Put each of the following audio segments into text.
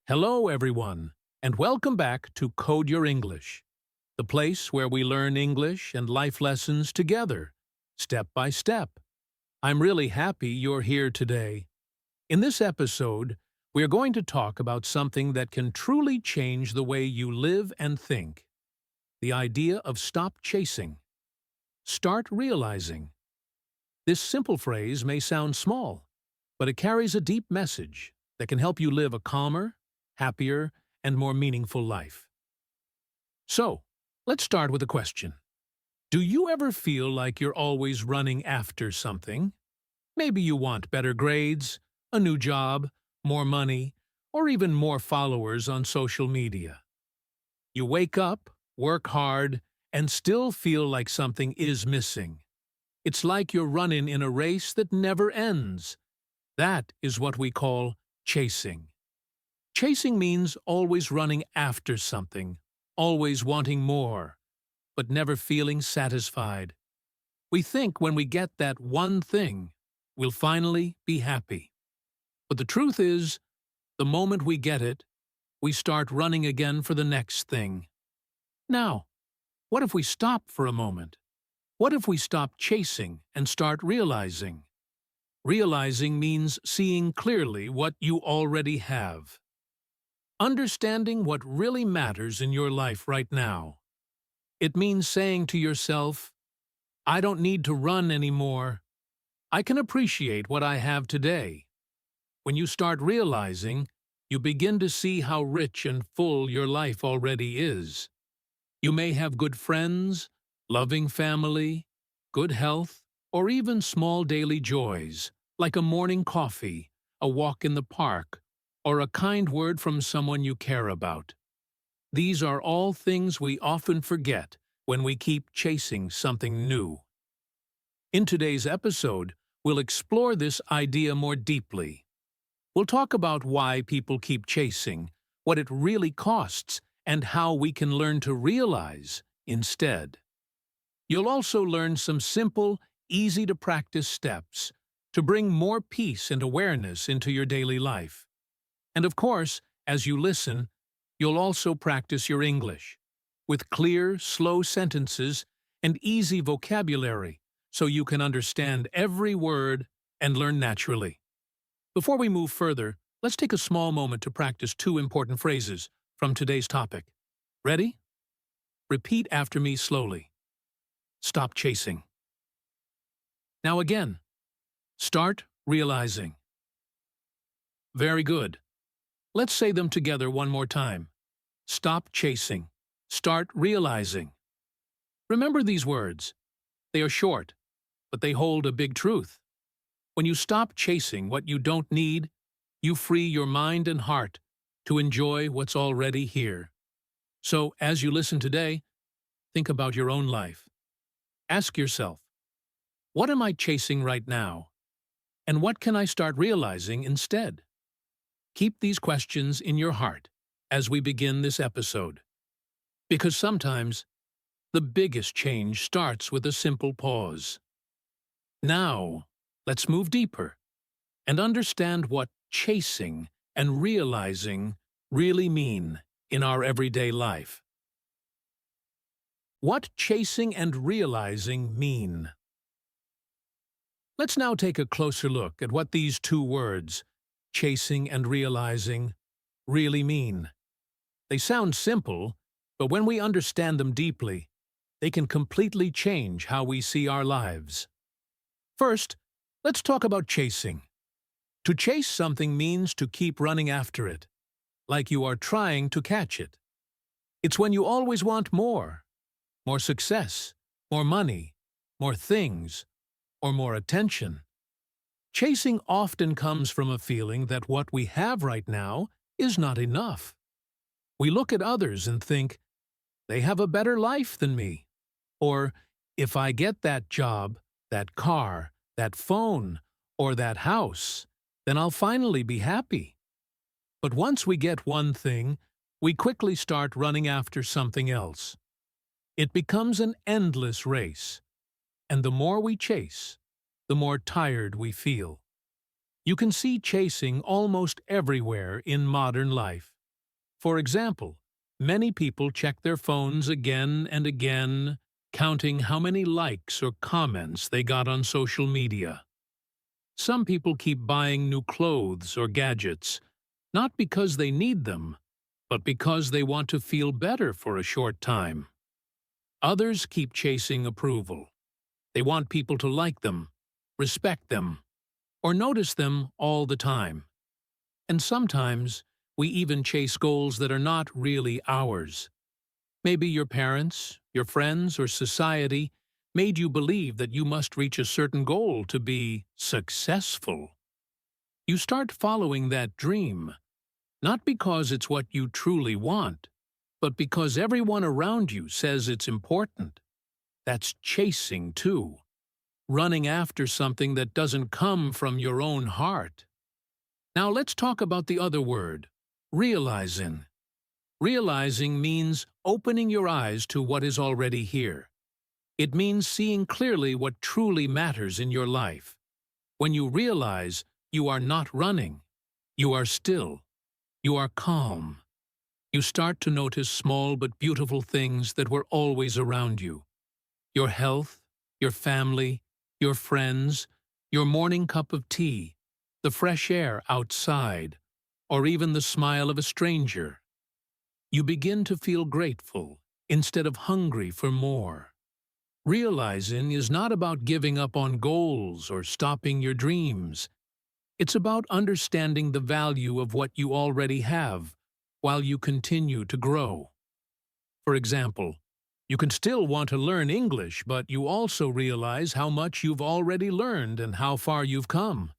Hello, everyone, and welcome back to Code Your English, the place where we learn English and life lessons together, step by step. I'm really happy you're here today. In this episode, we are going to talk about something that can truly change the way you live and think. The idea of stop chasing. Start realizing. This simple phrase may sound small, but it carries a deep message that can help you live a calmer, happier, and more meaningful life. So, let's start with a question. Do you ever feel like you're always running after something? Maybe you want better grades, a new job, more money, or even more followers on social media. You wake up, work hard, and still feel like something is missing. It's like you're running in a race that never ends. That is what we call chasing. Chasing means always running after something, always wanting more, but never feeling satisfied. We think when we get that one thing, we'll finally be happy. But the truth is, the moment we get it, we start running again for the next thing. Now, what if we stop for a moment? What if we stop chasing and start realizing? Realizing means seeing clearly what you already have. Understanding what really matters in your life right now. It means saying to yourself, I don't need to run anymore. I can appreciate what I have today. When you start realizing, you begin to see how rich and full your life already is. You may have good friends, loving family, good health, or even small daily joys, like a morning coffee, a walk in the park, or a kind word from someone you care about. These are all things we often forget when we keep chasing something new. In today's episode, we'll explore this idea more deeply. We'll talk about why people keep chasing, what it really costs, and how we can learn to realize instead. You'll also learn some simple, easy-to-practice steps to bring more peace and awareness into your daily life. And of course, as you listen, you'll also practice your English with clear, slow sentences and easy vocabulary so you can understand every word and learn naturally. Before we move further, let's take a small moment to practice two important phrases from today's topic. Ready? Repeat after me slowly. Stop chasing. Now again, start realizing. Very good. Let's say them together one more time. Stop chasing. Start realizing. Remember these words. They are short, but they hold a big truth. When you stop chasing what you don't need, you free your mind and heart to enjoy what's already here. So, as you listen today, think about your own life. Ask yourself, what am I chasing right now? And what can I start realizing instead? Keep these questions in your heart as we begin this episode. Because sometimes, the biggest change starts with a simple pause. Now, let's move deeper and understand what chasing and realizing really mean in our everyday life. What chasing and realizing mean? Let's now take a closer look at what these two words, chasing and realizing, really mean. They sound simple, but when we understand them deeply, they can completely change how we see our lives. First, let's talk about chasing. To chase something means to keep running after it, like you are trying to catch it. It's when you always want more success, more money, more things, or more attention. Chasing often comes from a feeling that what we have right now is not enough. We look at others and think, they have a better life than me. Or, if I get that job, that car, that phone, or that house, then I'll finally be happy. But once we get one thing, we quickly start running after something else. It becomes an endless race, and the more we chase, the more tired we feel. You can see chasing almost everywhere in modern life. For example, many people check their phones again and again, counting how many likes or comments they got on social media. Some people keep buying new clothes or gadgets, not because they need them, but because they want to feel better for a short time. Others keep chasing approval. They want people to like them, respect them, or notice them all the time. And sometimes, we even chase goals that are not really ours. Maybe your parents, your friends, or society made you believe that you must reach a certain goal to be successful. You start following that dream, not because it's what you truly want, but because everyone around you says it's important. That's chasing, too. Running after something that doesn't come from your own heart. Now let's talk about the other word, realizing. Realizing means opening your eyes to what is already here. It means seeing clearly what truly matters in your life. When you realize you are not running, you are still, you are calm. You start to notice small but beautiful things that were always around you. Your health, your family, your friends, your morning cup of tea, the fresh air outside, or even the smile of a stranger. You begin to feel grateful instead of hungry for more. Realizing is not about giving up on goals or stopping your dreams. It's about understanding the value of what you already have while you continue to grow. For example, you can still want to learn English, but you also realize how much you've already learned and how far you've come.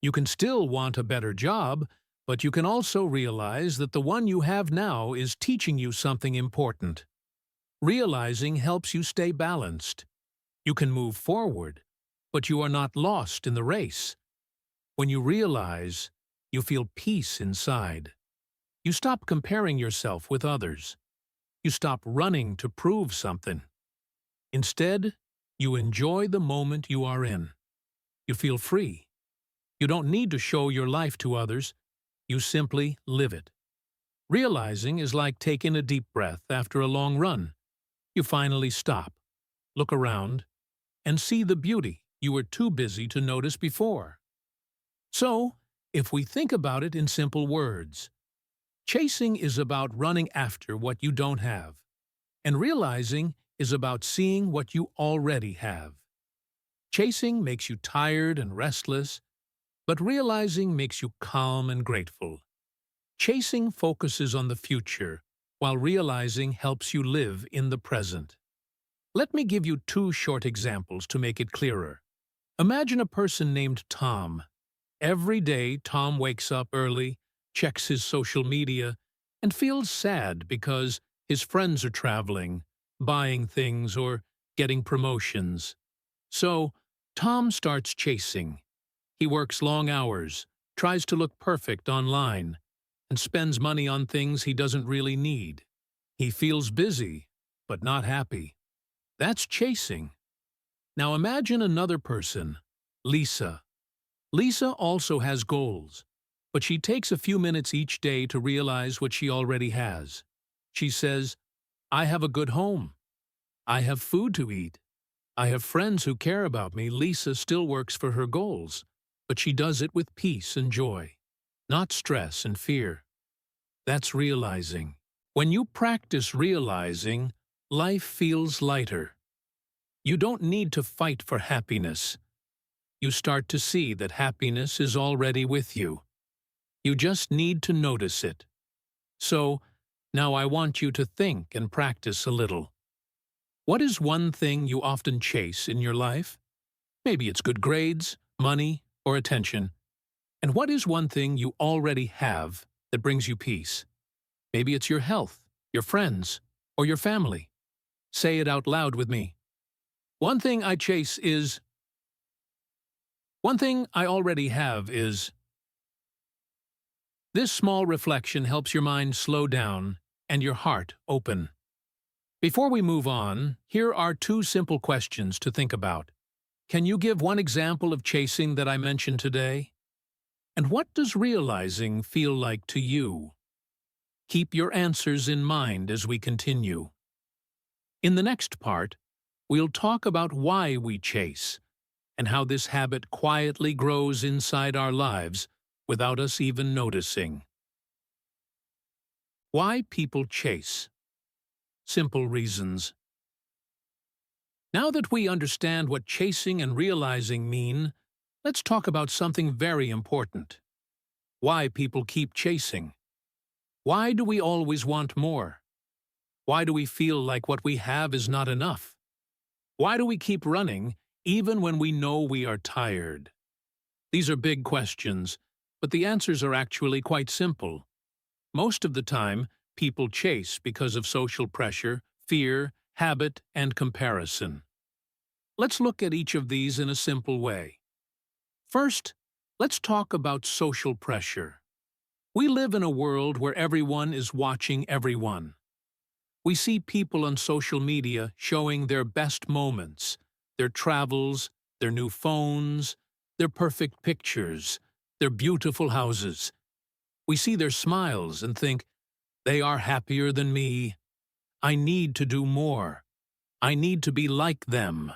You can still want a better job, but you can also realize that the one you have now is teaching you something important. Realizing helps you stay balanced. You can move forward, but you are not lost in the race. When you realize, you feel peace inside. You stop comparing yourself with others. You stop running to prove something. Instead, you enjoy the moment you are in. You feel free. You don't need to show your life to others. You simply live it. Realizing is like taking a deep breath after a long run. You finally stop, look around, and see the beauty you were too busy to notice before. So, if we think about it in simple words, chasing is about running after what you don't have, and realizing is about seeing what you already have. Chasing makes you tired and restless, but realizing makes you calm and grateful. Chasing focuses on the future, while realizing helps you live in the present. Let me give you two short examples to make it clearer. Imagine a person named Tom. Every day, Tom wakes up early, checks his social media, and feels sad because his friends are traveling, buying things, or getting promotions. So, Tom starts chasing. He works long hours, tries to look perfect online, and spends money on things he doesn't really need. He feels busy, but not happy. That's chasing. Now imagine another person, Lisa. Lisa also has goals, but she takes a few minutes each day to realize what she already has. She says, I have a good home. I have food to eat. I have friends who care about me. Lisa still works for her goals, but she does it with peace and joy, not stress and fear. That's realizing. When you practice realizing, life feels lighter. You don't need to fight for happiness. You start to see that happiness is already with you. You just need to notice it. So, now I want you to think and practice a little. What is one thing you often chase in your life? Maybe it's good grades, money, or attention. And what is one thing you already have that brings you peace? Maybe it's your health, your friends, or your family. Say it out loud with me. One thing I chase is. One thing I already have is. This small reflection helps your mind slow down and your heart open. Before we move on, here are two simple questions to think about. Can you give one example of chasing that I mentioned today? And what does realizing feel like to you? Keep your answers in mind as we continue. In the next part, we'll talk about why we chase and how this habit quietly grows inside our lives without us even noticing. Why people chase. Simple reasons. Now that we understand what chasing and realizing mean, let's talk about something very important. Why people keep chasing. Why do we always want more? Why do we feel like what we have is not enough? Why do we keep running even when we know we are tired? These are big questions, but the answers are actually quite simple. Most of the time, people chase because of social pressure, fear, habit, and comparison. Let's look at each of these in a simple way. First, let's talk about social pressure. We live in a world where everyone is watching everyone. We see people on social media showing their best moments, their travels, their new phones, their perfect pictures, their beautiful houses. We see their smiles and think, they are happier than me. I need to do more. I need to be like them.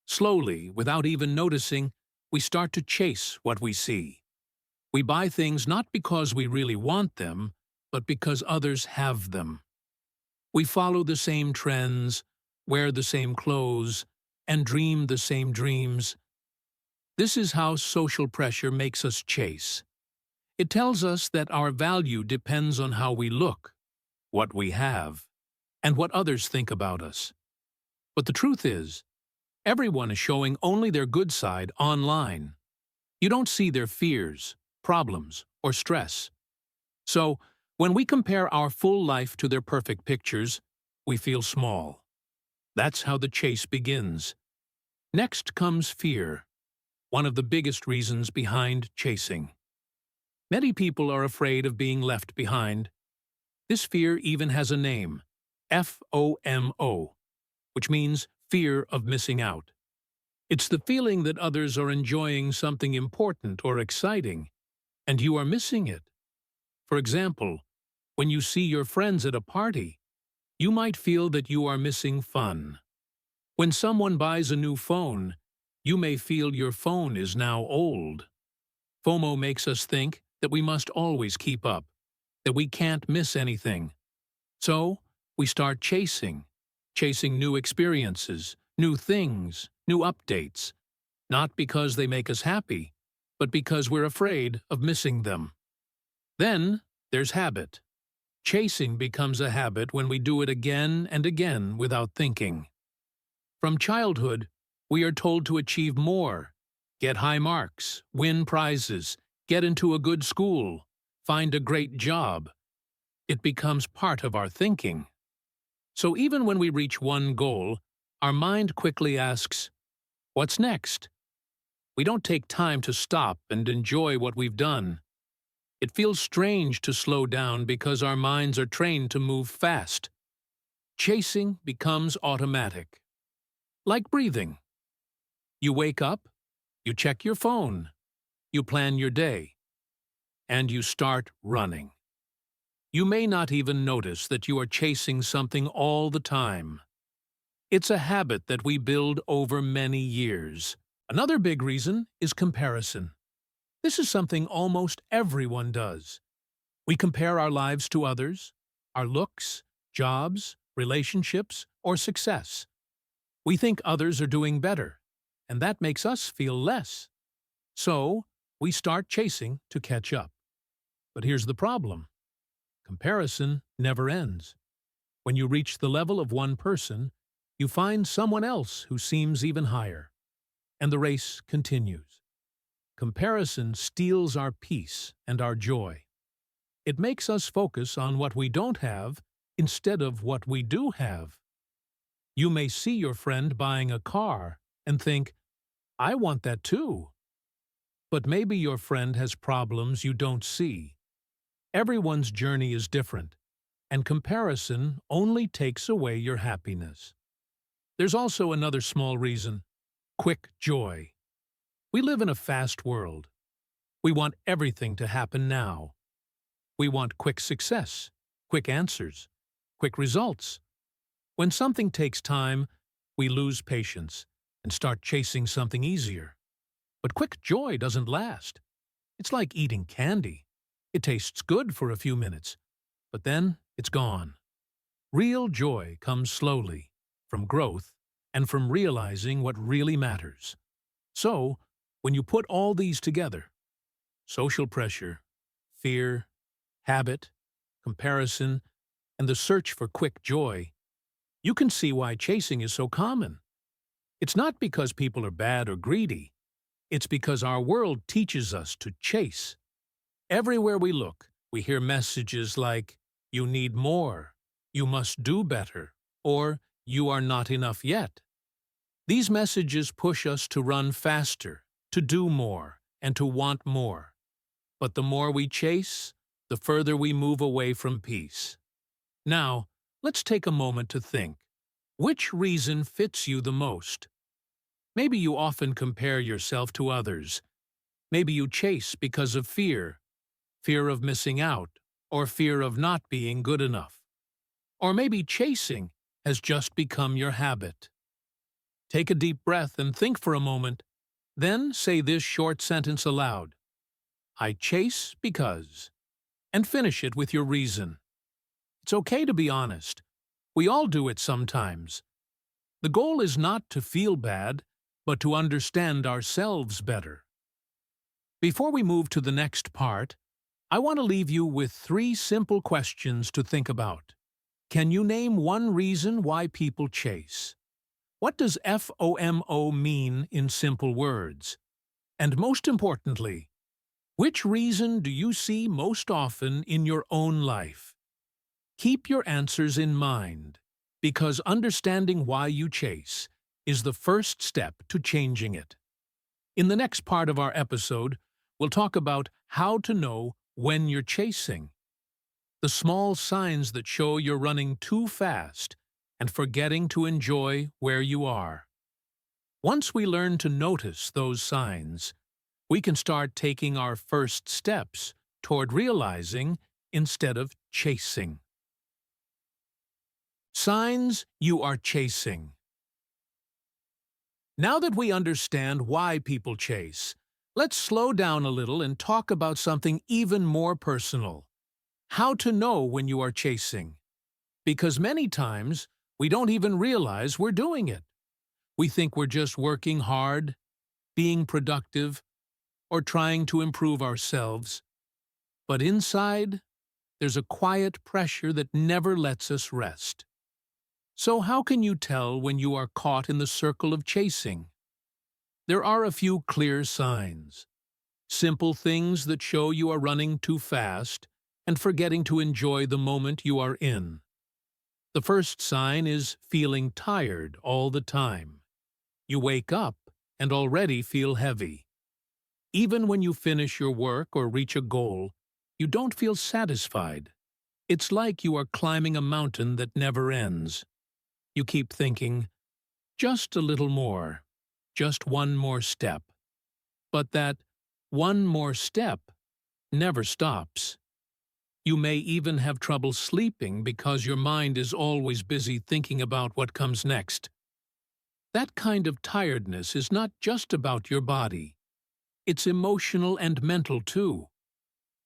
Slowly, without even noticing, we start to chase what we see. We buy things not because we really want them, but because others have them. We follow the same trends, wear the same clothes, and dream the same dreams. This is how social pressure makes us chase. It tells us that our value depends on how we look, what we have, and what others think about us. But the truth is, everyone is showing only their good side online. You don't see their fears, problems, or stress. So, when we compare our full life to their perfect pictures, we feel small. That's how the chase begins. Next comes fear, one of the biggest reasons behind chasing. Many people are afraid of being left behind. This fear even has a name, FOMO, which means fear of missing out. It's the feeling that others are enjoying something important or exciting, and you are missing it. For example, when you see your friends at a party, you might feel that you are missing fun. When someone buys a new phone, you may feel your phone is now old. FOMO makes us think that we must always keep up, that we can't miss anything. So, we start chasing new experiences, new things, new updates, not because they make us happy, but because we're afraid of missing them. Then, there's habit. Chasing becomes a habit when we do it again and again without thinking. From childhood, we are told to achieve more, get high marks, win prizes, get into a good school, find a great job. It becomes part of our thinking. So even when we reach one goal, our mind quickly asks, what's next? We don't take time to stop and enjoy what we've done. It feels strange to slow down because our minds are trained to move fast. Chasing becomes automatic. Like breathing. You wake up, you check your phone, you plan your day, and you start running. You may not even notice that you are chasing something all the time. It's a habit that we build over many years. Another big reason is comparison. This is something almost everyone does. We compare our lives to others, our looks, jobs, relationships, or success. We think others are doing better, and that makes us feel less. So, we start chasing to catch up. But here's the problem. Comparison never ends. When you reach the level of one person, you find someone else who seems even higher, and the race continues. Comparison steals our peace and our joy. It makes us focus on what we don't have instead of what we do have. You may see your friend buying a car and think, I want that too. But maybe your friend has problems you don't see. Everyone's journey is different, and comparison only takes away your happiness. There's also another small reason: quick joy. We live in a fast world. We want everything to happen now. We want quick success, quick answers, quick results. When something takes time, we lose patience and start chasing something easier. But quick joy doesn't last. It's like eating candy. It tastes good for a few minutes, but then it's gone. Real joy comes slowly, from growth, and from realizing what really matters. So, when you put all these together, social pressure, fear, habit, comparison, and the search for quick joy, you can see why chasing is so common. It's not because people are bad or greedy. It's because our world teaches us to chase. Everywhere we look, we hear messages like, "You need more," "You must do better," or "You are not enough yet." These messages push us to run faster, to do more, and to want more. But the more we chase, the further we move away from peace. Now, let's take a moment to think. Which reason fits you the most? Maybe you often compare yourself to others. Maybe you chase because of fear of missing out, or fear of not being good enough. Or maybe chasing has just become your habit. Take a deep breath and think for a moment. Then say this short sentence aloud. I chase because. And finish it with your reason. It's okay to be honest. We all do it sometimes. The goal is not to feel bad, but to understand ourselves better. Before we move to the next part, I want to leave you with 3 simple questions to think about. Can you name one reason why people chase? What does FOMO mean in simple words? And most importantly, which reason do you see most often in your own life? Keep your answers in mind, because understanding why you chase is the first step to changing it. In the next part of our episode, we'll talk about how to know when you're chasing, the small signs that show you're running too fast and forgetting to enjoy where you are. Once we learn to notice those signs, we can start taking our first steps toward realizing instead of chasing. Signs you are chasing. Now that we understand why people chase, let's slow down a little and talk about something even more personal. How to know when you are chasing. Because many times, we don't even realize we're doing it. We think we're just working hard, being productive, or trying to improve ourselves. But inside, there's a quiet pressure that never lets us rest. So how can you tell when you are caught in the circle of chasing? There are a few clear signs. Simple things that show you are running too fast and forgetting to enjoy the moment you are in. The first sign is feeling tired all the time. You wake up and already feel heavy. Even when you finish your work or reach a goal, you don't feel satisfied. It's like you are climbing a mountain that never ends. You keep thinking, just a little more, just one more step. But that one more step never stops. You may even have trouble sleeping because your mind is always busy thinking about what comes next. That kind of tiredness is not just about your body. It's emotional and mental too.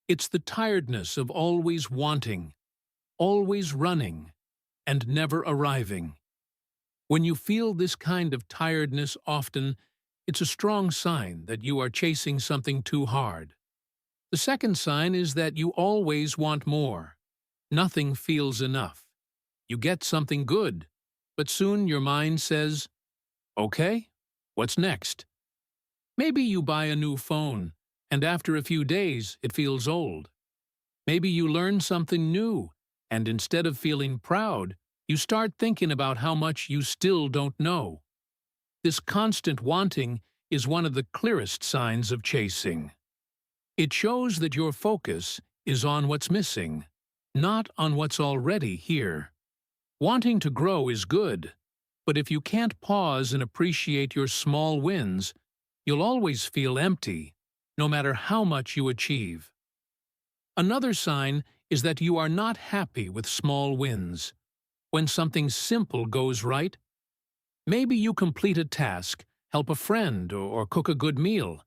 It's the tiredness of always wanting, always running, and never arriving. When you feel this kind of tiredness often, it's a strong sign that you are chasing something too hard. The second sign is that you always want more. Nothing feels enough. You get something good, but soon your mind says, okay, what's next? Maybe you buy a new phone, and after a few days it feels old. Maybe you learn something new, and instead of feeling proud, you start thinking about how much you still don't know. This constant wanting is one of the clearest signs of chasing. It shows that your focus is on what's missing, not on what's already here. Wanting to grow is good, but if you can't pause and appreciate your small wins, you'll always feel empty, no matter how much you achieve. Another sign is that you are not happy with small wins. When something simple goes right, maybe you complete a task, help a friend, or cook a good meal.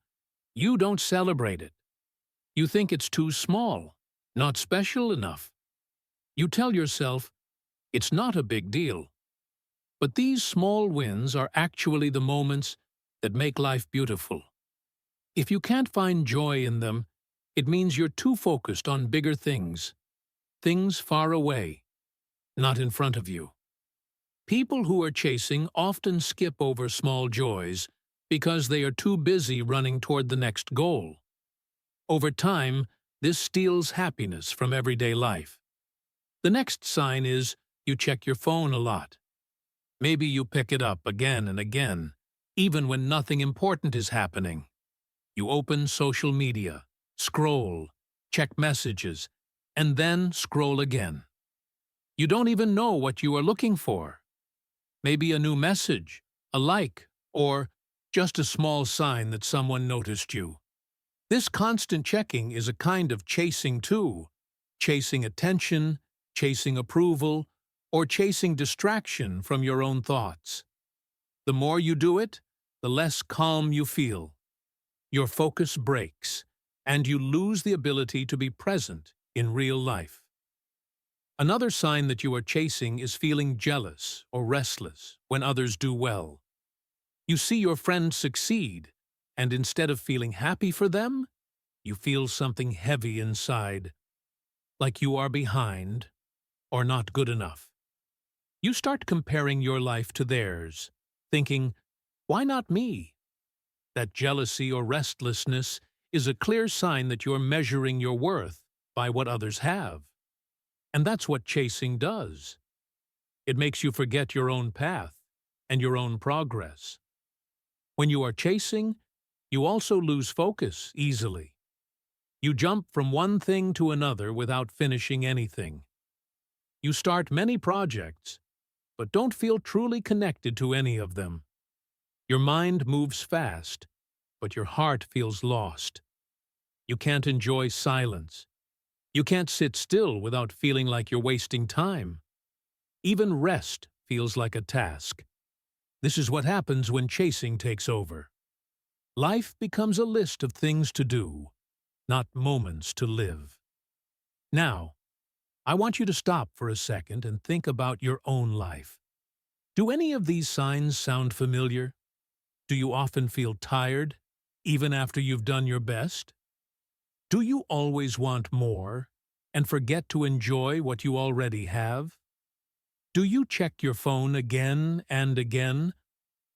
You don't celebrate it. You think it's too small, not special enough. You tell yourself, it's not a big deal. But these small wins are actually the moments that make life beautiful. If you can't find joy in them, it means you're too focused on bigger things far away, not in front of you. People who are chasing often skip over small joys because they are too busy running toward the next goal. Over time, this steals happiness from everyday life. The next sign is you check your phone a lot. Maybe you pick it up again and again, even when nothing important is happening. You open social media, scroll, check messages, and then scroll again. You don't even know what you are looking for. Maybe a new message, a like, or just a small sign that someone noticed you. This constant checking is a kind of chasing too, chasing attention, chasing approval, or chasing distraction from your own thoughts. The more you do it, the less calm you feel. Your focus breaks, and you lose the ability to be present in real life. Another sign that you are chasing is feeling jealous or restless when others do well. You see your friends succeed, and instead of feeling happy for them, you feel something heavy inside, like you are behind or not good enough. You start comparing your life to theirs, thinking, why not me? That jealousy or restlessness is a clear sign that you're measuring your worth by what others have. And that's what chasing does. It makes you forget your own path and your own progress. When you are chasing, you also lose focus easily. You jump from one thing to another without finishing anything. You start many projects, but don't feel truly connected to any of them. Your mind moves fast, but your heart feels lost. You can't enjoy silence. You can't sit still without feeling like you're wasting time. Even rest feels like a task. This is what happens when chasing takes over. Life becomes a list of things to do, not moments to live. Now, I want you to stop for a second and think about your own life. Do any of these signs sound familiar? Do you often feel tired, even after you've done your best? Do you always want more and forget to enjoy what you already have? Do you check your phone again and again,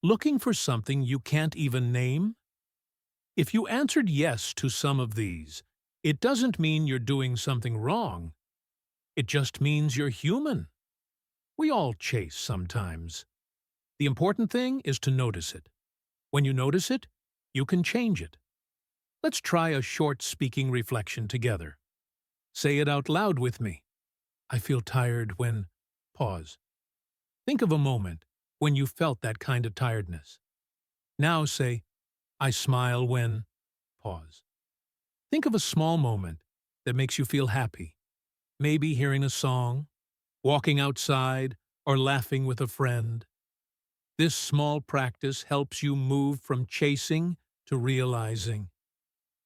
looking for something you can't even name? If you answered yes to some of these, it doesn't mean you're doing something wrong. It just means you're human. We all chase sometimes. The important thing is to notice it. When you notice it, you can change it. Let's try a short speaking reflection together. Say it out loud with me. I feel tired when... Pause. Think of a moment when you felt that kind of tiredness. Now say, I smile when... Pause. Think of a small moment that makes you feel happy. Maybe hearing a song, walking outside, or laughing with a friend. This small practice helps you move from chasing to realizing.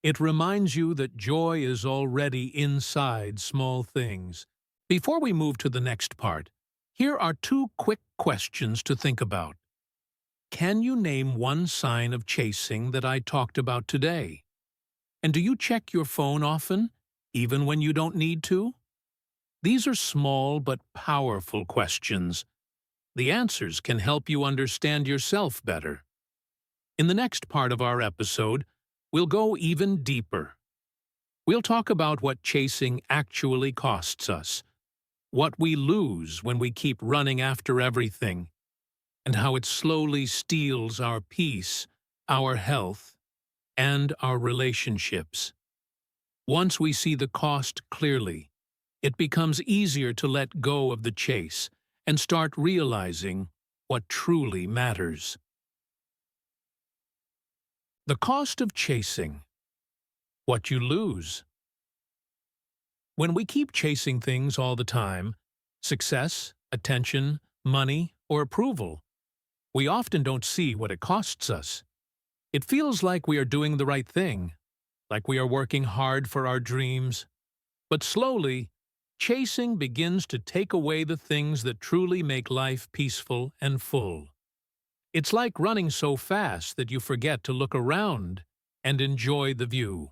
It reminds you that joy is already inside small things. Before we move to the next part, here are 2 quick questions to think about. Can you name one sign of chasing that I talked about today? And do you check your phone often, even when you don't need to? These are small but powerful questions. The answers can help you understand yourself better. In the next part of our episode, we'll go even deeper. We'll talk about what chasing actually costs us, what we lose when we keep running after everything, and how it slowly steals our peace, our health, and our relationships. Once we see the cost clearly, it becomes easier to let go of the chase and start realizing what truly matters. The cost of chasing. What you lose. When we keep chasing things all the time, success, attention, money, or approval, we often don't see what it costs us. It feels like we are doing the right thing, like we are working hard for our dreams. But slowly, chasing begins to take away the things that truly make life peaceful and full. It's like running so fast that you forget to look around and enjoy the view.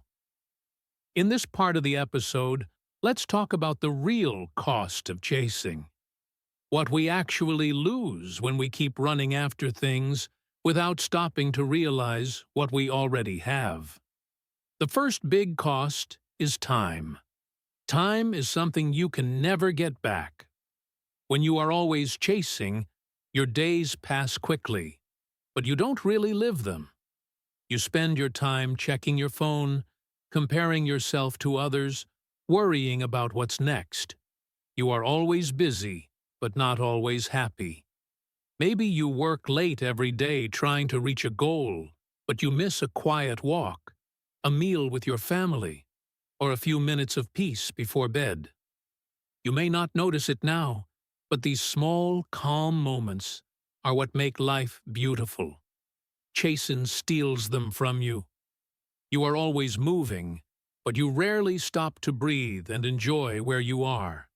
In this part of the episode, let's talk about the real cost of chasing. What we actually lose when we keep running after things without stopping to realize what we already have. The first big cost is time. Time is something you can never get back. When you are always chasing, your days pass quickly, but you don't really live them. You spend your time checking your phone, comparing yourself to others, worrying about what's next. You are always busy, but not always happy. Maybe you work late every day trying to reach a goal, but you miss a quiet walk, a meal with your family, or a few minutes of peace before bed. You may not notice it now, but these small, calm moments are what make life beautiful. Chasing steals them from you. You are always moving, but you rarely stop to breathe and enjoy where you are.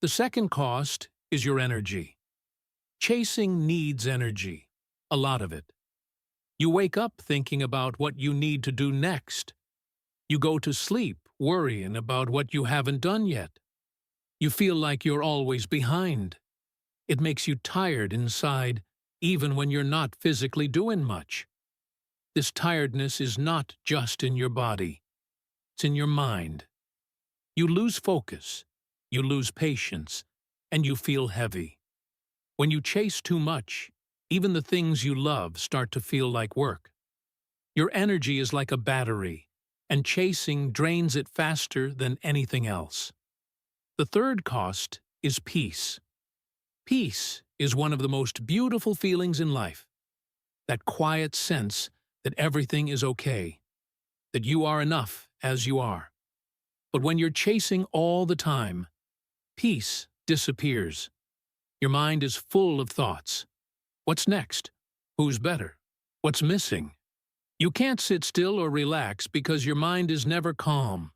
The second cost is your energy. Chasing needs energy, a lot of it. You wake up thinking about what you need to do next. You go to sleep worrying about what you haven't done yet. You feel like you're always behind. It makes you tired inside, even when you're not physically doing much. This tiredness is not just in your body. It's in your mind. You lose focus, you lose patience, and you feel heavy. When you chase too much, even the things you love start to feel like work. Your energy is like a battery, and chasing drains it faster than anything else. The third cost is peace. Peace is one of the most beautiful feelings in life. That quiet sense that everything is okay, that you are enough as you are. But when you're chasing all the time, peace disappears. Your mind is full of thoughts. What's next? Who's better? What's missing? You can't sit still or relax because your mind is never calm.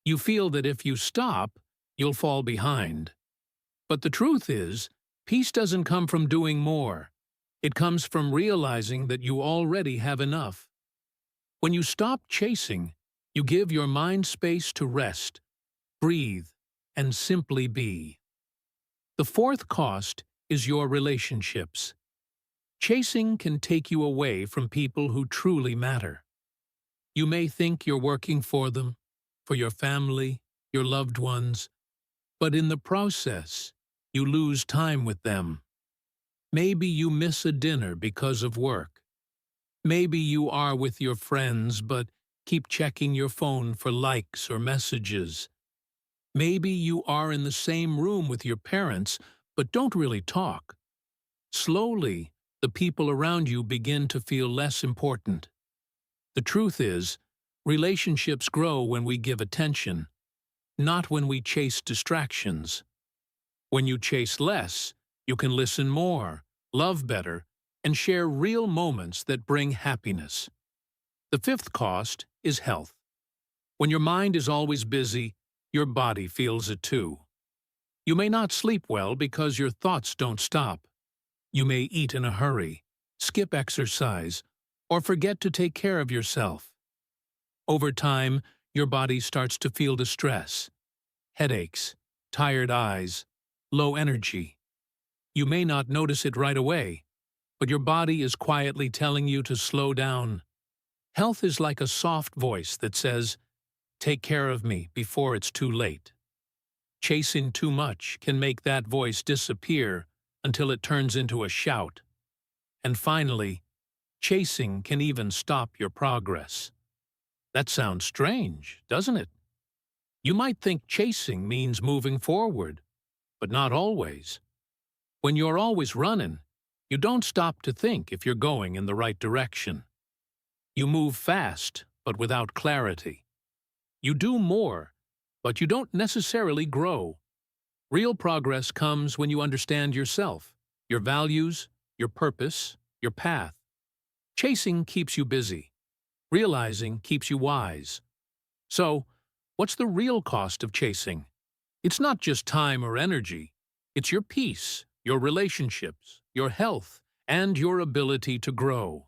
You feel that if you stop, you'll fall behind. But the truth is, peace doesn't come from doing more. It comes from realizing that you already have enough. When you stop chasing, you give your mind space to rest, breathe, and simply be. The fourth cost is your relationships. Chasing can take you away from people who truly matter. You may think you're working for them, for your family, your loved ones, but in the process, you lose time with them. Maybe you miss a dinner because of work. Maybe you are with your friends but keep checking your phone for likes or messages. Maybe you are in the same room with your parents but don't really talk. Slowly, the people around you begin to feel less important. The truth is, relationships grow when we give attention, not when we chase distractions. When you chase less, you can listen more, love better, and share real moments that bring happiness. The fifth cost is health. When your mind is always busy, your body feels it too. You may not sleep well because your thoughts don't stop. You may eat in a hurry, skip exercise, or forget to take care of yourself. Over time, your body starts to feel distress, headaches, tired eyes, low energy. You may not notice it right away, but your body is quietly telling you to slow down. Health is like a soft voice that says, "Take care of me before it's too late." Chasing too much can make that voice disappear until it turns into a shout. And finally, chasing can even stop your progress. That sounds strange, doesn't it? You might think chasing means moving forward, but not always. When you're always running, you don't stop to think if you're going in the right direction. You move fast, but without clarity. You do more, but you don't necessarily grow. Real progress comes when you understand yourself, your values, your purpose, your path. Chasing keeps you busy. Realizing keeps you wise. So, what's the real cost of chasing? It's not just time or energy. It's your peace, your relationships, your health, and your ability to grow.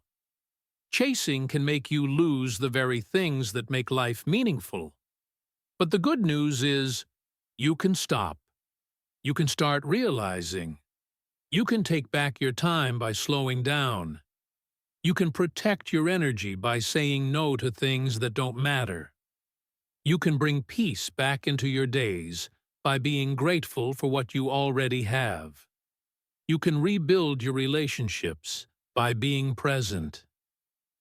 Chasing can make you lose the very things that make life meaningful. But the good news is, you can stop. You can start realizing. You can take back your time by slowing down. You can protect your energy by saying no to things that don't matter. You can bring peace back into your days by being grateful for what you already have. You can rebuild your relationships by being present.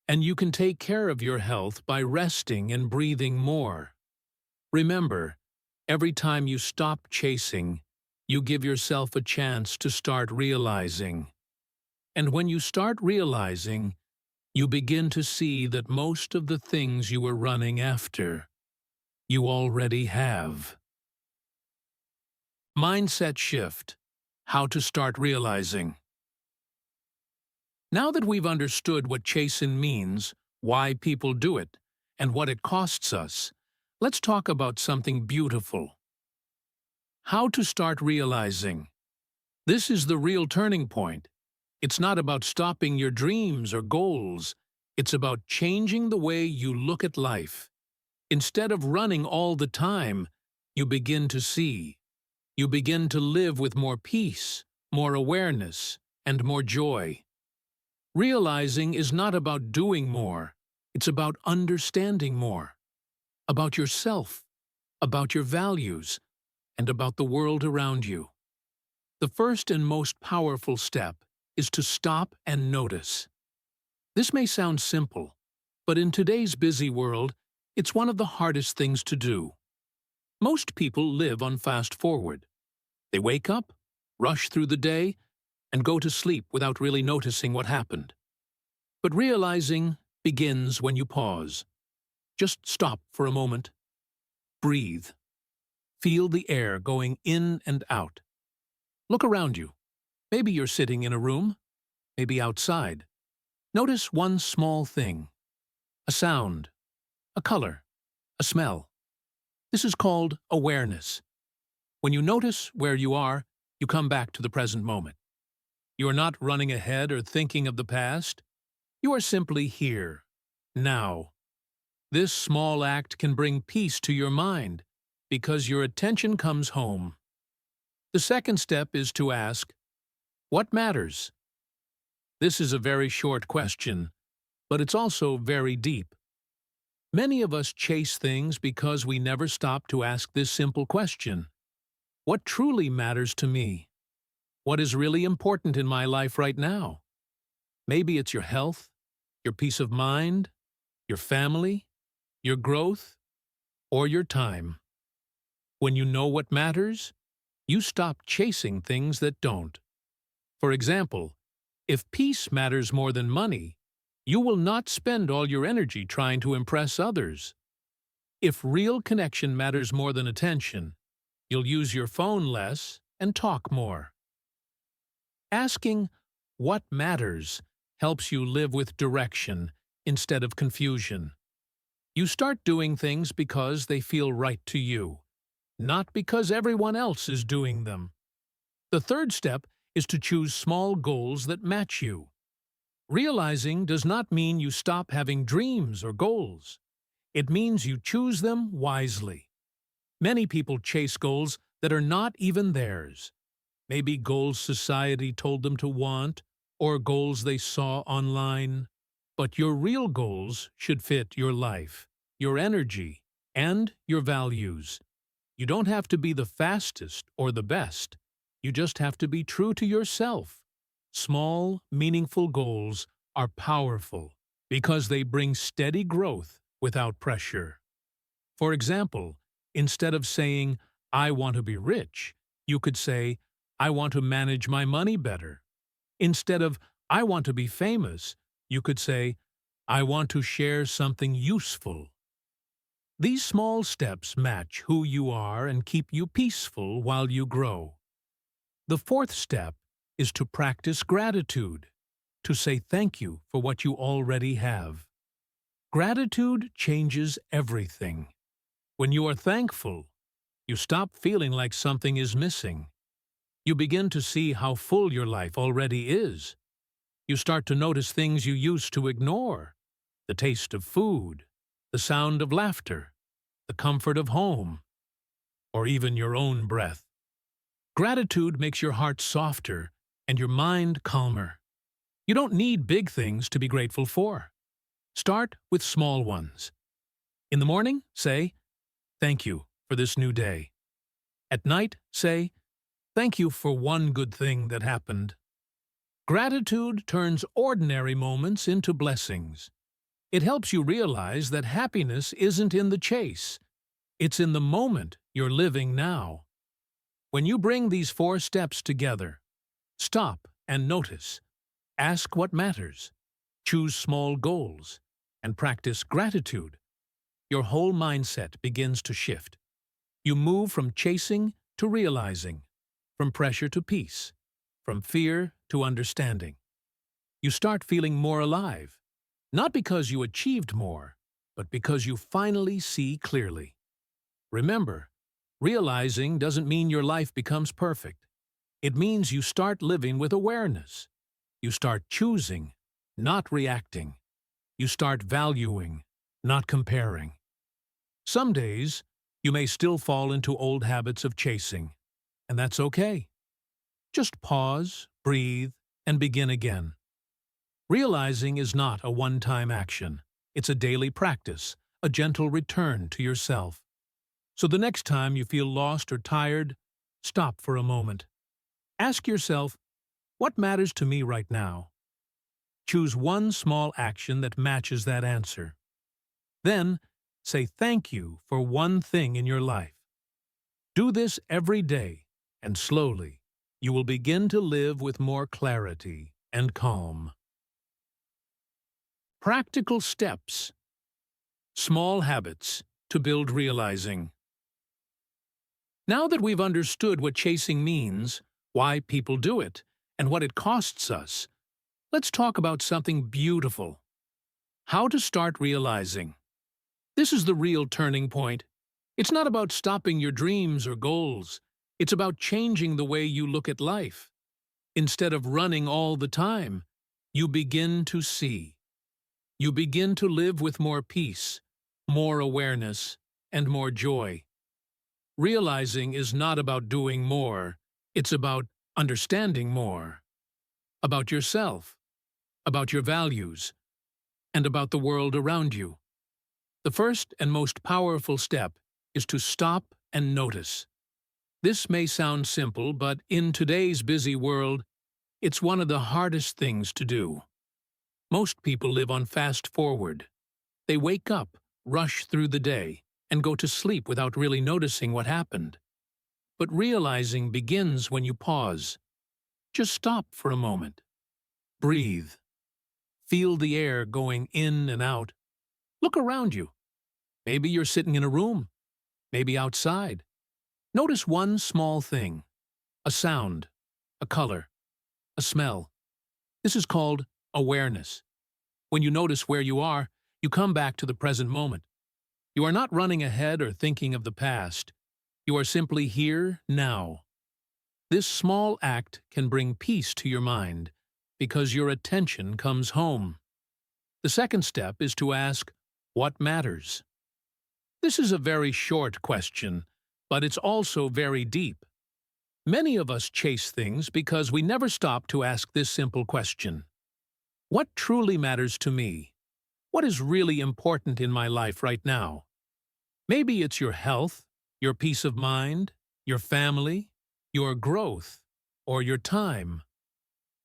And you can take care of your health by resting and breathing more. Remember, every time you stop chasing, you give yourself a chance to start realizing. And when you start realizing, you begin to see that most of the things you were running after, you already have. Mindset shift. How to start realizing. Now that we've understood what chasing means, why people do it, and what it costs us, let's talk about something beautiful. How to start realizing. This is the real turning point. It's not about stopping your dreams or goals. It's about changing the way you look at life. Instead of running all the time, you begin to see. You begin to live with more peace, more awareness, and more joy. Realizing is not about doing more. It's about understanding more. About yourself, about your values, and about the world around you. The first and most powerful step is to stop and notice. This may sound simple, but in today's busy world, it's one of the hardest things to do. Most people live on fast forward. They wake up, rush through the day, and go to sleep without really noticing what happened. But realizing begins when you pause. Just stop for a moment. Breathe. Feel the air going in and out. Look around you. Maybe you're sitting in a room, maybe outside. Notice one small thing. A sound, a color, a smell. This is called awareness. When you notice where you are, you come back to the present moment. You are not running ahead or thinking of the past. You are simply here, now. This small act can bring peace to your mind because your attention comes home. The second step is to ask, what matters? This is a very short question, but it's also very deep. Many of us chase things because we never stop to ask this simple question. What truly matters to me? What is really important in my life right now? Maybe it's your health, your peace of mind, your family, your growth, or your time. When you know what matters, you stop chasing things that don't. For example, if peace matters more than money, you will not spend all your energy trying to impress others. If real connection matters more than attention, you'll use your phone less and talk more. Asking what matters helps you live with direction instead of confusion. You start doing things because they feel right to you, not because everyone else is doing them. The third step is to choose small goals that match you. Realizing does not mean you stop having dreams or goals. It means you choose them wisely. Many people chase goals that are not even theirs. Maybe goals society told them to want, or goals they saw online. But your real goals should fit your life, your energy, and your values. You don't have to be the fastest or the best. You just have to be true to yourself. Small, meaningful goals are powerful because they bring steady growth without pressure. For example, instead of saying, I want to be rich, you could say, I want to manage my money better. Instead of, I want to be famous, you could say, I want to share something useful. These small steps match who you are and keep you peaceful while you grow. The fourth step is to practice gratitude, to say thank you for what you already have. Gratitude changes everything. When you are thankful, you stop feeling like something is missing. You begin to see how full your life already is. You start to notice things you used to ignore: the taste of food, the sound of laughter, the comfort of home, or even your own breath. Gratitude makes your heart softer and your mind calmer. You don't need big things to be grateful for. Start with small ones. In the morning, say, "Thank you for this new day." At night, say, "Thank you for one good thing that happened." Gratitude turns ordinary moments into blessings. It helps you realize that happiness isn't in the chase. It's in the moment you're living now. When you bring these 4 steps together, stop and notice. Ask what matters. Choose small goals and practice gratitude. Your whole mindset begins to shift. You move from chasing to realizing, from pressure to peace, from fear to understanding. You start feeling more alive, not because you achieved more, but because you finally see clearly. Remember, realizing doesn't mean your life becomes perfect. It means you start living with awareness. You start choosing, not reacting. You start valuing, not comparing. Some days, you may still fall into old habits of chasing, and that's okay. Just pause, breathe, and begin again. Realizing is not a one-time action. It's a daily practice, a gentle return to yourself. So the next time you feel lost or tired, stop for a moment. Ask yourself, what matters to me right now? Choose one small action that matches that answer. Then, say thank you for one thing in your life. Do this every day, and slowly, you will begin to live with more clarity and calm. Practical steps. Small habits to build realizing. Now that we've understood what chasing means, why people do it, and what it costs us, let's talk about something beautiful. How to start realizing. This is the real turning point. It's not about stopping your dreams or goals. It's about changing the way you look at life. Instead of running all the time, you begin to see. You begin to live with more peace, more awareness, and more joy. Realizing is not about doing more. It's about understanding more. About yourself, about your values, and about the world around you. The first and most powerful step is to stop and notice. This may sound simple, but in today's busy world, it's one of the hardest things to do. Most people live on fast forward. They wake up, rush through the day, and go to sleep without really noticing what happened. But realizing begins when you pause. Just stop for a moment. Breathe. Feel the air going in and out. Look around you. Maybe you're sitting in a room. Maybe outside. Notice one small thing. A sound, a color, a smell. This is called awareness. When you notice where you are, you come back to the present moment. You are not running ahead or thinking of the past. You are simply here, now. This small act can bring peace to your mind because your attention comes home. The second step is to ask, what matters? This is a very short question, but it's also very deep. Many of us chase things because we never stop to ask this simple question. What truly matters to me? What is really important in my life right now? Maybe it's your health, your peace of mind, your family, your growth, or your time.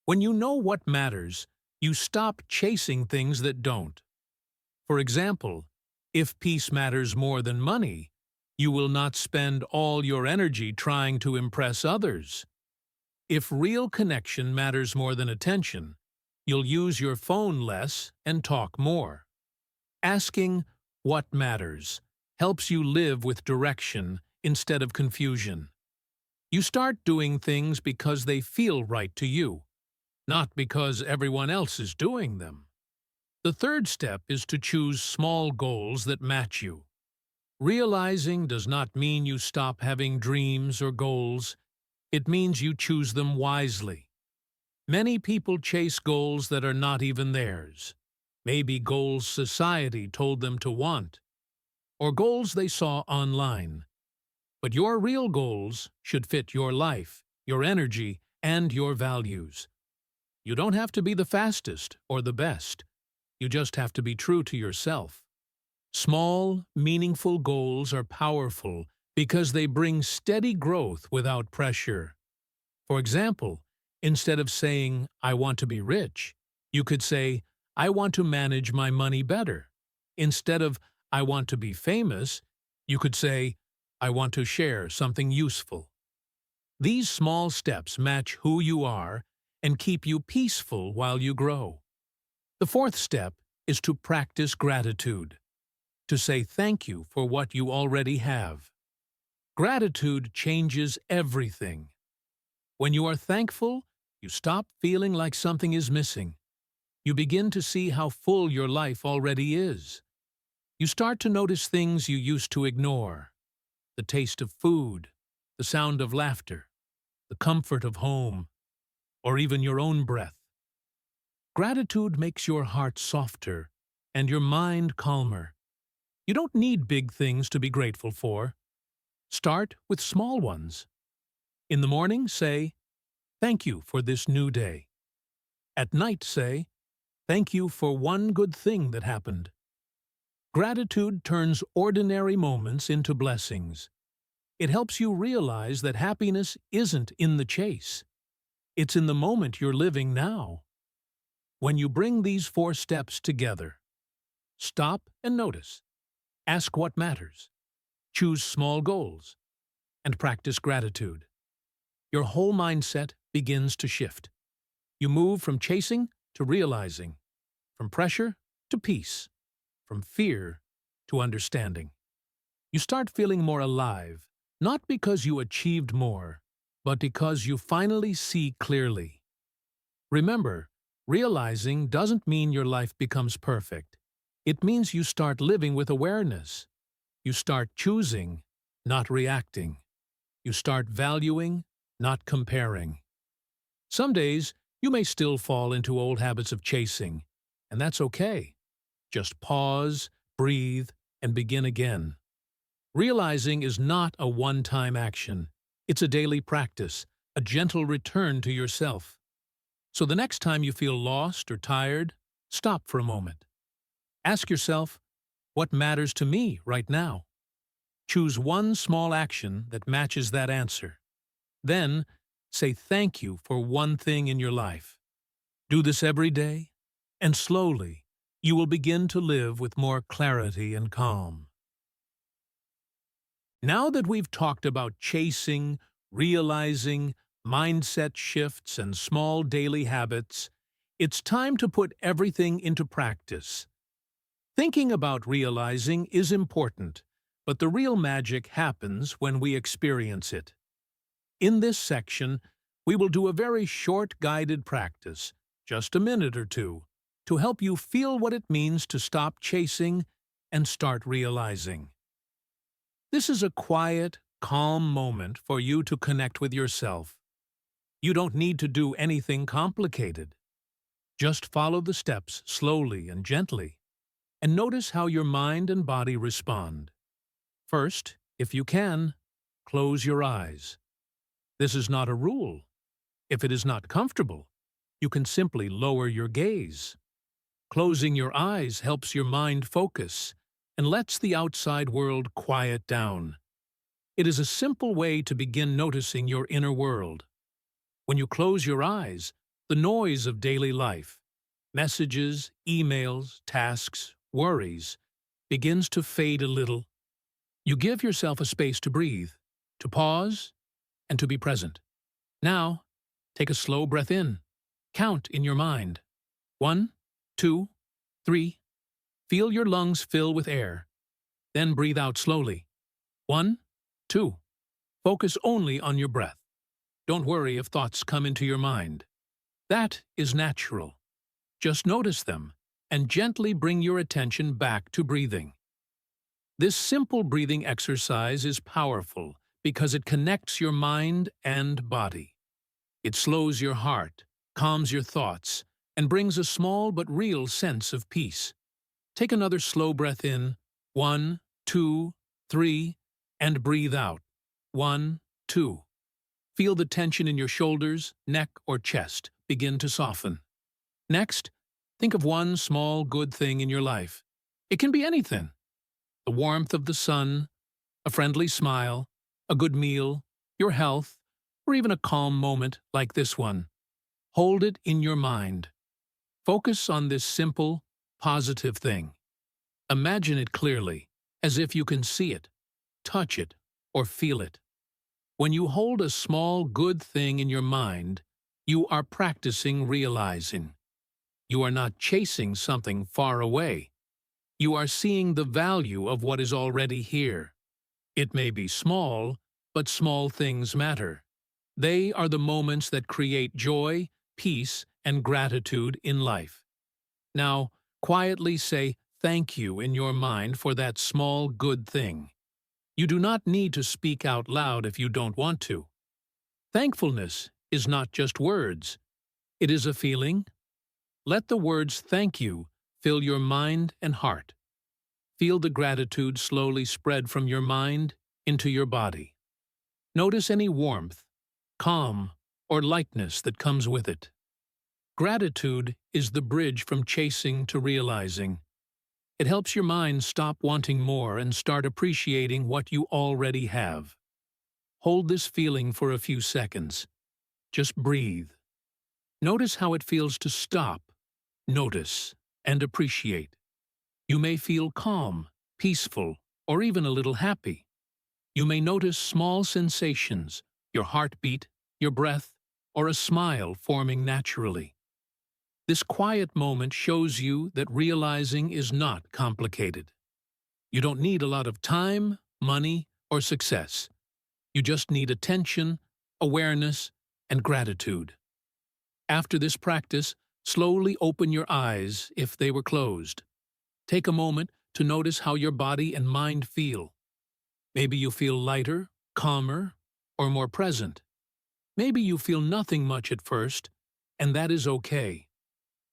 When you know what matters, you stop chasing things that don't. For example, if peace matters more than money, you will not spend all your energy trying to impress others. If real connection matters more than attention, you'll use your phone less and talk more. Asking what matters helps you live with direction instead of confusion. You start doing things because they feel right to you, not because everyone else is doing them. The third step is to choose small goals that match you. Realizing does not mean you stop having dreams or goals. It means you choose them wisely. Many people chase goals that are not even theirs. Maybe goals society told them to want, or goals they saw online. But your real goals should fit your life, your energy, and your values. You don't have to be the fastest or the best. You just have to be true to yourself. Small, meaningful goals are powerful because they bring steady growth without pressure. For example, instead of saying, "I want to be rich," you could say, "I want to manage my money better." Instead of, "I want to be famous," you could say, "I want to share something useful." These small steps match who you are and keep you peaceful while you grow. The fourth step is to practice gratitude, to say thank you for what you already have. Gratitude changes everything. When you are thankful, you stop feeling like something is missing. You begin to see how full your life already is. You start to notice things you used to ignore: the taste of food, the sound of laughter, the comfort of home, or even your own breath. Gratitude makes your heart softer and your mind calmer. You don't need big things to be grateful for. Start with small ones. In the morning, say, "Thank you for this new day." At night, say, "Thank you for one good thing that happened." Gratitude turns ordinary moments into blessings. It helps you realize that happiness isn't in the chase. It's in the moment you're living now. When you bring these 4 steps together, stop and notice. Ask what matters. Choose small goals. And practice gratitude. Your whole mindset begins to shift. You move from chasing to realizing, from pressure to peace, from fear to understanding. You start feeling more alive, not because you achieved more, but because you finally see clearly. Remember, realizing doesn't mean your life becomes perfect. It means you start living with awareness. You start choosing, not reacting. You start valuing, not comparing. Some days, you may still fall into old habits of chasing, and that's okay. Just pause, breathe, and begin again. Realizing is not a one-time action. It's a daily practice, a gentle return to yourself. So the next time you feel lost or tired, stop for a moment. Ask yourself, what matters to me right now? Choose one small action that matches that answer. Then, say thank you for one thing in your life. Do this every day, and slowly, you will begin to live with more clarity and calm. Now that we've talked about chasing, realizing, mindset shifts, and small daily habits, it's time to put everything into practice. Thinking about realizing is important, but the real magic happens when we experience it. In this section, we will do a very short guided practice, just a minute or two, to help you feel what it means to stop chasing and start realizing. This is a quiet, calm moment for you to connect with yourself. You don't need to do anything complicated. Just follow the steps slowly and gently, and notice how your mind and body respond. First, if you can, close your eyes. This is not a rule. If it is not comfortable, you can simply lower your gaze. Closing your eyes helps your mind focus and lets the outside world quiet down. It is a simple way to begin noticing your inner world. When you close your eyes, the noise of daily life, messages, emails, tasks, worries, begins to fade a little. You give yourself a space to breathe, to pause, and to be present. Now, take a slow breath in. Count in your mind. 1, 2, 3. Feel your lungs fill with air. Then breathe out slowly. 1, 2. Focus only on your breath. Don't worry if thoughts come into your mind. That is natural. Just notice them and gently bring your attention back to breathing. This simple breathing exercise is powerful because it connects your mind and body. It slows your heart, calms your thoughts, and brings a small but real sense of peace. Take another slow breath in, 1, 2, 3, and breathe out, 1, 2. Feel the tension in your shoulders, neck, or chest begin to soften. Next, think of one small good thing in your life. It can be anything. The warmth of the sun, a friendly smile, a good meal, your health, or even a calm moment like this one. Hold it in your mind. Focus on this simple, positive thing. Imagine it clearly, as if you can see it, touch it, or feel it. When you hold a small, good thing in your mind, you are practicing realizing. You are not chasing something far away. You are seeing the value of what is already here. It may be small, but small things matter. They are the moments that create joy, peace, and gratitude in life. Now, quietly say thank you in your mind for that small good thing. You do not need to speak out loud if you don't want to. Thankfulness is not just words. It is a feeling. Let the words thank you fill your mind and heart. Feel the gratitude slowly spread from your mind into your body. Notice any warmth, calm, or lightness that comes with it. Gratitude is the bridge from chasing to realizing. It helps your mind stop wanting more and start appreciating what you already have. Hold this feeling for a few seconds. Just breathe. Notice how it feels to stop, notice, and appreciate. You may feel calm, peaceful, or even a little happy. You may notice small sensations, your heartbeat, your breath, or a smile forming naturally. This quiet moment shows you that realizing is not complicated. You don't need a lot of time, money, or success. You just need attention, awareness, and gratitude. After this practice, slowly open your eyes if they were closed. Take a moment to notice how your body and mind feel. Maybe you feel lighter, calmer, or more present. Maybe you feel nothing much at first, and that is okay.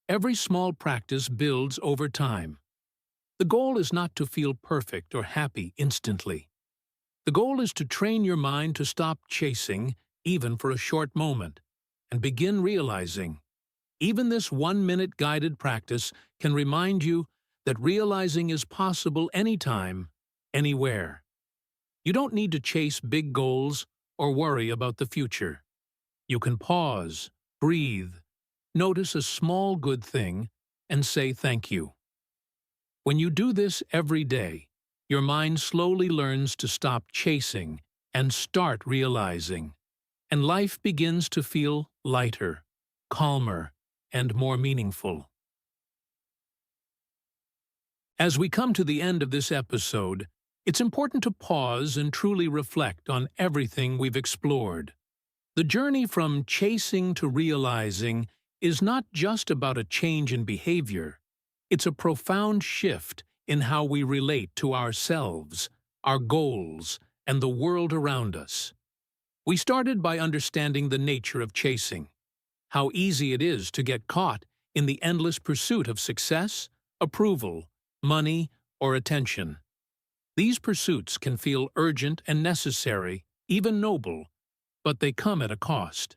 Every small practice builds over time. The goal is not to feel perfect or happy instantly. The goal is to train your mind to stop chasing, even for a short moment, and begin realizing. Even this 1-minute guided practice can remind you that realizing is possible anytime, anywhere. You don't need to chase big goals or worry about the future. You can pause, breathe, notice a small good thing, and say thank you. When you do this every day, your mind slowly learns to stop chasing and start realizing, and life begins to feel lighter, calmer, and more meaningful. As we come to the end of this episode, it's important to pause and truly reflect on everything we've explored. The journey from chasing to realizing is not just about a change in behavior. It's a profound shift in how we relate to ourselves, our goals, and the world around us. We started by understanding the nature of chasing, how easy it is to get caught in the endless pursuit of success, approval, money, or attention. These pursuits can feel urgent and necessary, even noble, but they come at a cost.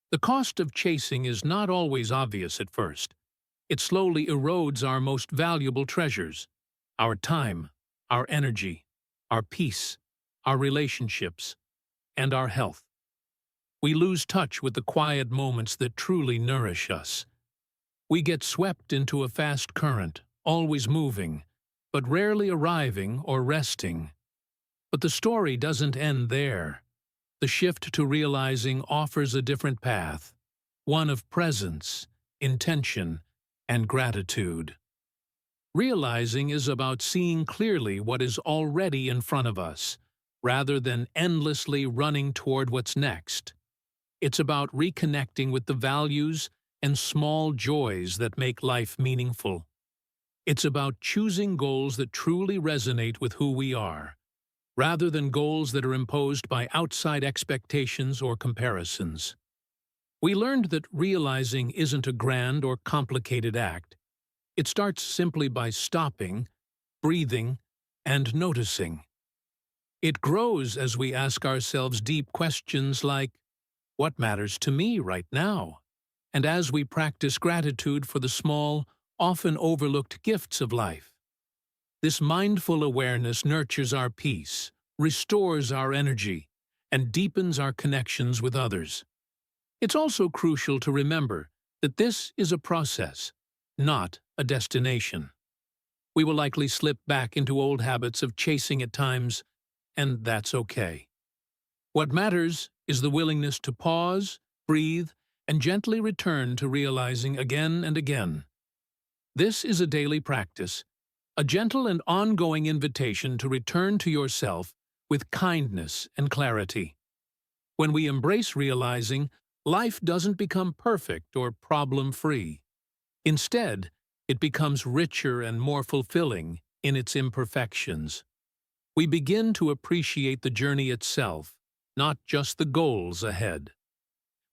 The cost of chasing is not always obvious at first. It slowly erodes our most valuable treasures: our time, our energy, our peace, our relationships, and our health. We lose touch with the quiet moments that truly nourish us. We get swept into a fast current, always moving, but rarely arriving or resting. But the story doesn't end there. The shift to realizing offers a different path, one of presence, intention, and gratitude. Realizing is about seeing clearly what is already in front of us, rather than endlessly running toward what's next. It's about reconnecting with the values and small joys that make life meaningful. It's about choosing goals that truly resonate with who we are, rather than goals that are imposed by outside expectations or comparisons. We learned that realizing isn't a grand or complicated act. It starts simply by stopping, breathing, and noticing. It grows as we ask ourselves deep questions like, what matters to me right now? And as we practice gratitude for the small, often overlooked gifts of life. This mindful awareness nurtures our peace, restores our energy, and deepens our connections with others. It's also crucial to remember that this is a process, not a destination. We will likely slip back into old habits of chasing at times, and that's okay. What matters is the willingness to pause, breathe, and gently return to realizing again and again. This is a daily practice, a gentle and ongoing invitation to return to yourself with kindness and clarity. When we embrace realizing, life doesn't become perfect or problem-free. Instead, it becomes richer and more fulfilling in its imperfections. We begin to appreciate the journey itself, not just the goals ahead.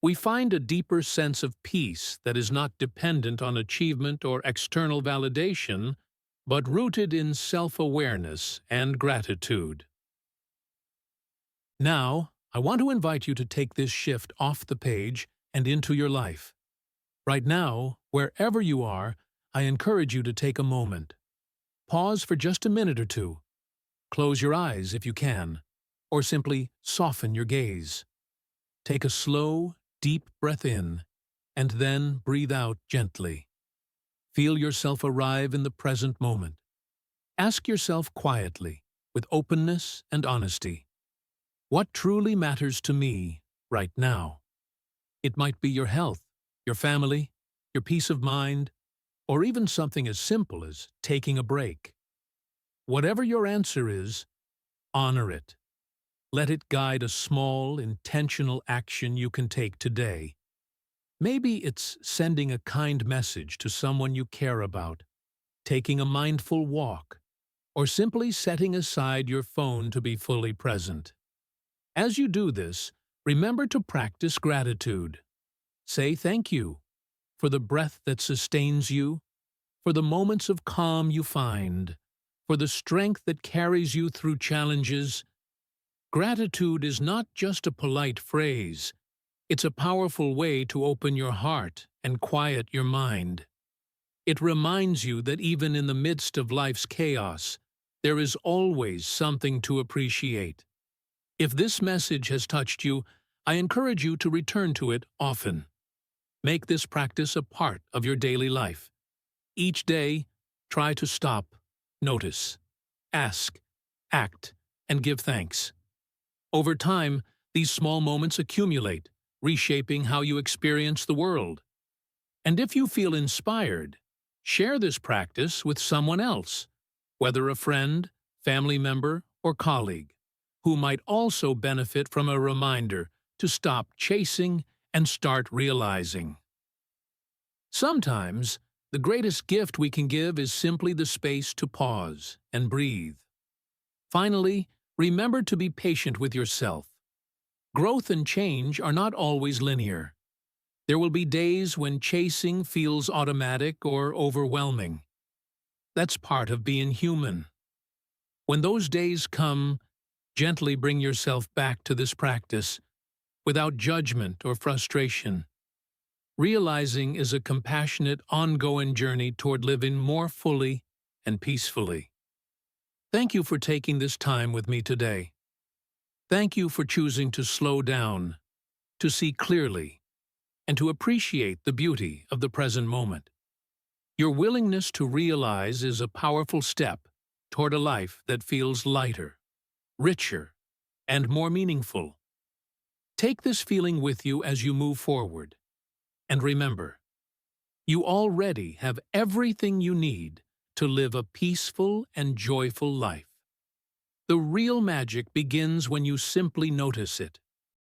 We find a deeper sense of peace that is not dependent on achievement or external validation, but rooted in self-awareness and gratitude. Now, I want to invite you to take this shift off the page and into your life. Right now, wherever you are, I encourage you to take a moment. Pause for just a minute or two. Close your eyes if you can, or simply soften your gaze. Take a slow, deep breath in, and then breathe out gently. Feel yourself arrive in the present moment. Ask yourself quietly, with openness and honesty, what truly matters to me right now? It might be your health, your family, your peace of mind, or even something as simple as taking a break. Whatever your answer is, honor it. Let it guide a small, intentional action you can take today. Maybe it's sending a kind message to someone you care about, taking a mindful walk, or simply setting aside your phone to be fully present. As you do this, remember to practice gratitude. Say thank you for the breath that sustains you, for the moments of calm you find, for the strength that carries you through challenges. Gratitude is not just a polite phrase. It's a powerful way to open your heart and quiet your mind. It reminds you that even in the midst of life's chaos, there is always something to appreciate. If this message has touched you, I encourage you to return to it often. Make this practice a part of your daily life. Each day, try to stop, notice, ask, act, and give thanks. Over time, these small moments accumulate, reshaping how you experience the world. And if you feel inspired, share this practice with someone else, whether a friend, family member, or colleague, who might also benefit from a reminder to stop chasing and start realizing. Sometimes, the greatest gift we can give is simply the space to pause and breathe. Finally, remember to be patient with yourself. Growth and change are not always linear. There will be days when chasing feels automatic or overwhelming. That's part of being human. When those days come, gently bring yourself back to this practice, without judgment or frustration. Realizing is a compassionate, ongoing journey toward living more fully and peacefully. Thank you for taking this time with me today. Thank you for choosing to slow down, to see clearly, and to appreciate the beauty of the present moment. Your willingness to realize is a powerful step toward a life that feels lighter, richer, and more meaningful. Take this feeling with you as you move forward. And remember, you already have everything you need to live a peaceful and joyful life. The real magic begins when you simply notice it.